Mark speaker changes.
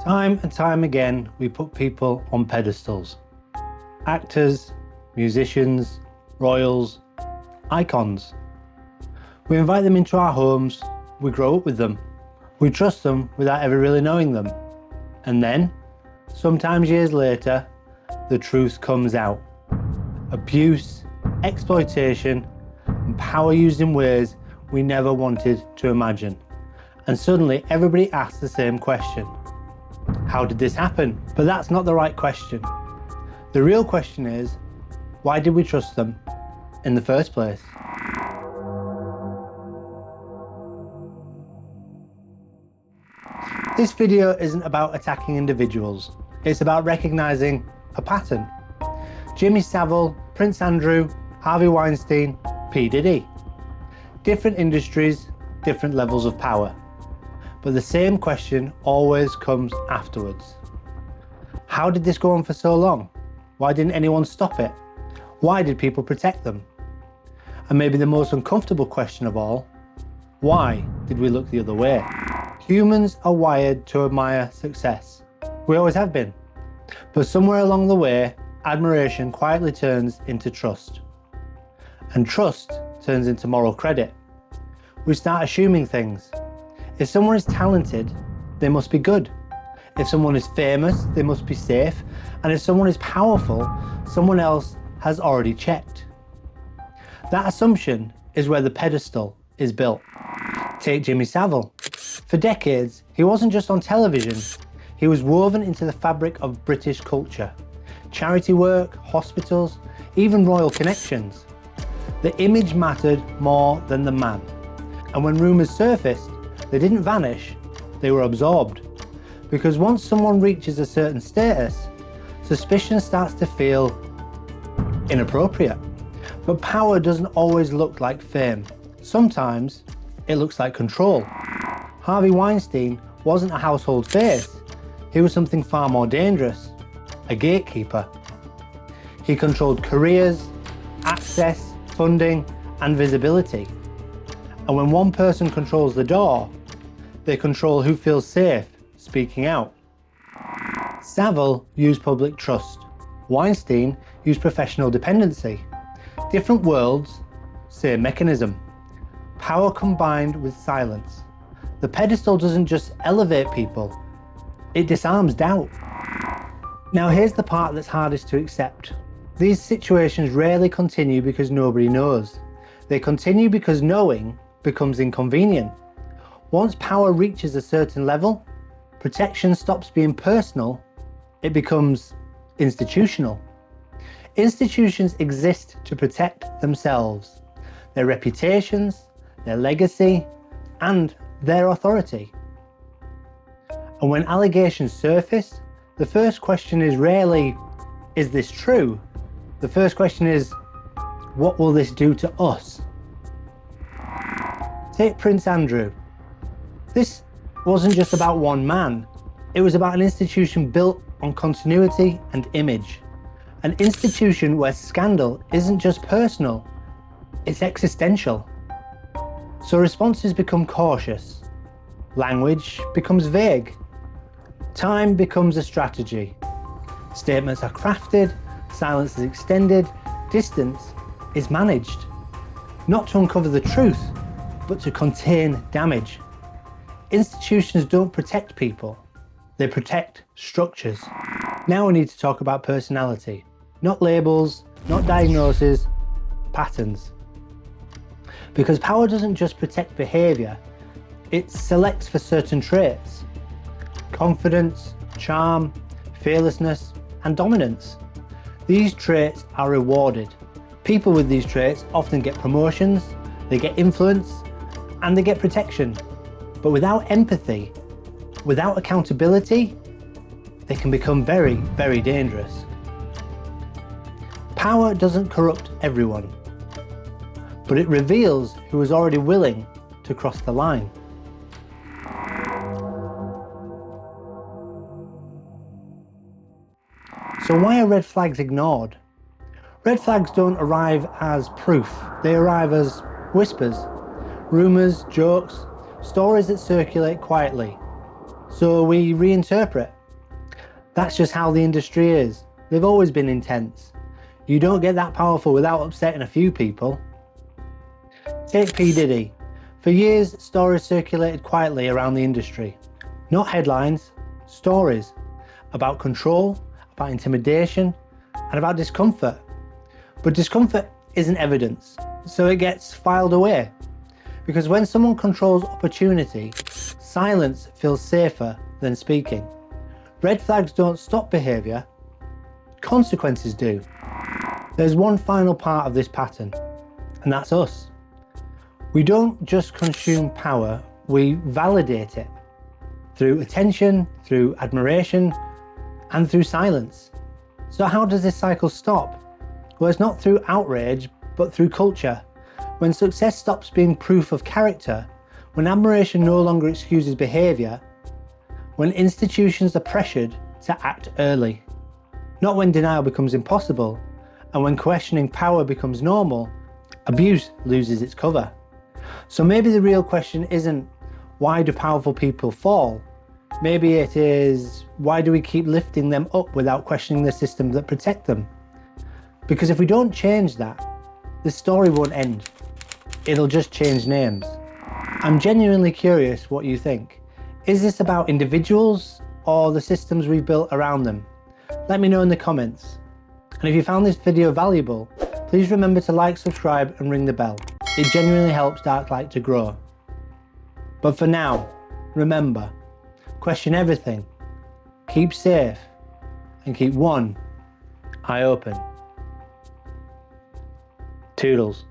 Speaker 1: Time and time again, we put people on pedestals. Actors, musicians, royals, icons. We invite them into our homes, we grow up with them. We trust them without ever really knowing them. And then, sometimes years later, the truth comes out. Abuse, exploitation, and power used in ways we never wanted to imagine. And suddenly everybody asks the same question. How did this happen? But that's not the right question. The real question is, why did we trust them in the first place? This video isn't about attacking individuals. It's about recognizing a pattern. Jimmy Savile, Prince Andrew, Harvey Weinstein, P. Diddy. Different industries, different levels of power. But the same question always comes afterwards. How did this go on for so long? Why didn't anyone stop it? Why did people protect them? And maybe the most uncomfortable question of all, why did we look the other way? Humans are wired to admire success. We always have been. But somewhere along the way, admiration quietly turns into trust. And trust turns into moral credit. We start assuming things. If someone is talented, they must be good. If someone is famous, they must be safe. And if someone is powerful, someone else has already checked. That assumption is where the pedestal is built. Take Jimmy Savile. For decades, he wasn't just on television. He was woven into the fabric of British culture. Charity work, hospitals, even royal connections. The image mattered more than the man. And when rumours surfaced, they didn't vanish, they were absorbed. Because once someone reaches a certain status, suspicion starts to feel inappropriate. But power doesn't always look like fame. Sometimes it looks like control. Harvey Weinstein wasn't a household face. He was something far more dangerous, a gatekeeper. He controlled careers, access, funding, and visibility. And when one person controls the door, they control who feels safe speaking out. Savile used public trust. Weinstein used professional dependency. Different worlds, same mechanism. Power combined with silence. The pedestal doesn't just elevate people, it disarms doubt. Now here's the part that's hardest to accept. These situations rarely continue because nobody knows. They continue because knowing becomes inconvenient. Once power reaches a certain level, protection stops being personal, it becomes institutional. Institutions exist to protect themselves, their reputations, their legacy, and their authority. And when allegations surface, the first question is rarely, is this true? The first question is, what will this do to us? Take Prince Andrew. This wasn't just about one man. It was about an institution built on continuity and image. An institution where scandal isn't just personal, it's existential. So responses become cautious. Language becomes vague. Time becomes a strategy. Statements are crafted, silence is extended, distance is managed. Not to uncover the truth, but to contain damage. Institutions don't protect people, they protect structures. Now we need to talk about personality. Not labels, not diagnoses, patterns. Because power doesn't just protect behaviour, it selects for certain traits. Confidence, charm, fearlessness, and dominance. These traits are rewarded. People with these traits often get promotions, they get influence, and they get protection. But without empathy, without accountability, they can become very, very dangerous. Power doesn't corrupt everyone, but it reveals who is already willing to cross the line. So why are red flags ignored? Red flags don't arrive as proof, they arrive as whispers, rumours, jokes, stories that circulate quietly. So we reinterpret. That's just how the industry is. They've always been intense. You don't get that powerful without upsetting a few people. Take P. Diddy. For years, stories circulated quietly around the industry. Not headlines, stories. About control, about intimidation, and about discomfort. But discomfort isn't evidence, so it gets filed away. Because when someone controls opportunity, silence feels safer than speaking. Red flags don't stop behaviour, consequences do. There's one final part of this pattern, and that's us. We don't just consume power, we validate it. Through attention, through admiration, and through silence. So how does this cycle stop? Well, it's not through outrage, but through culture. When success stops being proof of character, when admiration no longer excuses behaviour, when institutions are pressured to act early. Not when denial becomes impossible, and when questioning power becomes normal, abuse loses its cover. So maybe the real question isn't, why do powerful people fall? Maybe it is, why do we keep lifting them up without questioning the systems that protect them? Because if we don't change that, the story won't end. It'll just change names. I'm genuinely curious what you think. Is this about individuals or the systems we've built around them? Let me know in the comments. And if you found this video valuable, please remember to like, subscribe and ring the bell. It genuinely helps DarkLight to grow. But for now, remember, question everything, keep safe, and keep one eye open. Toodles.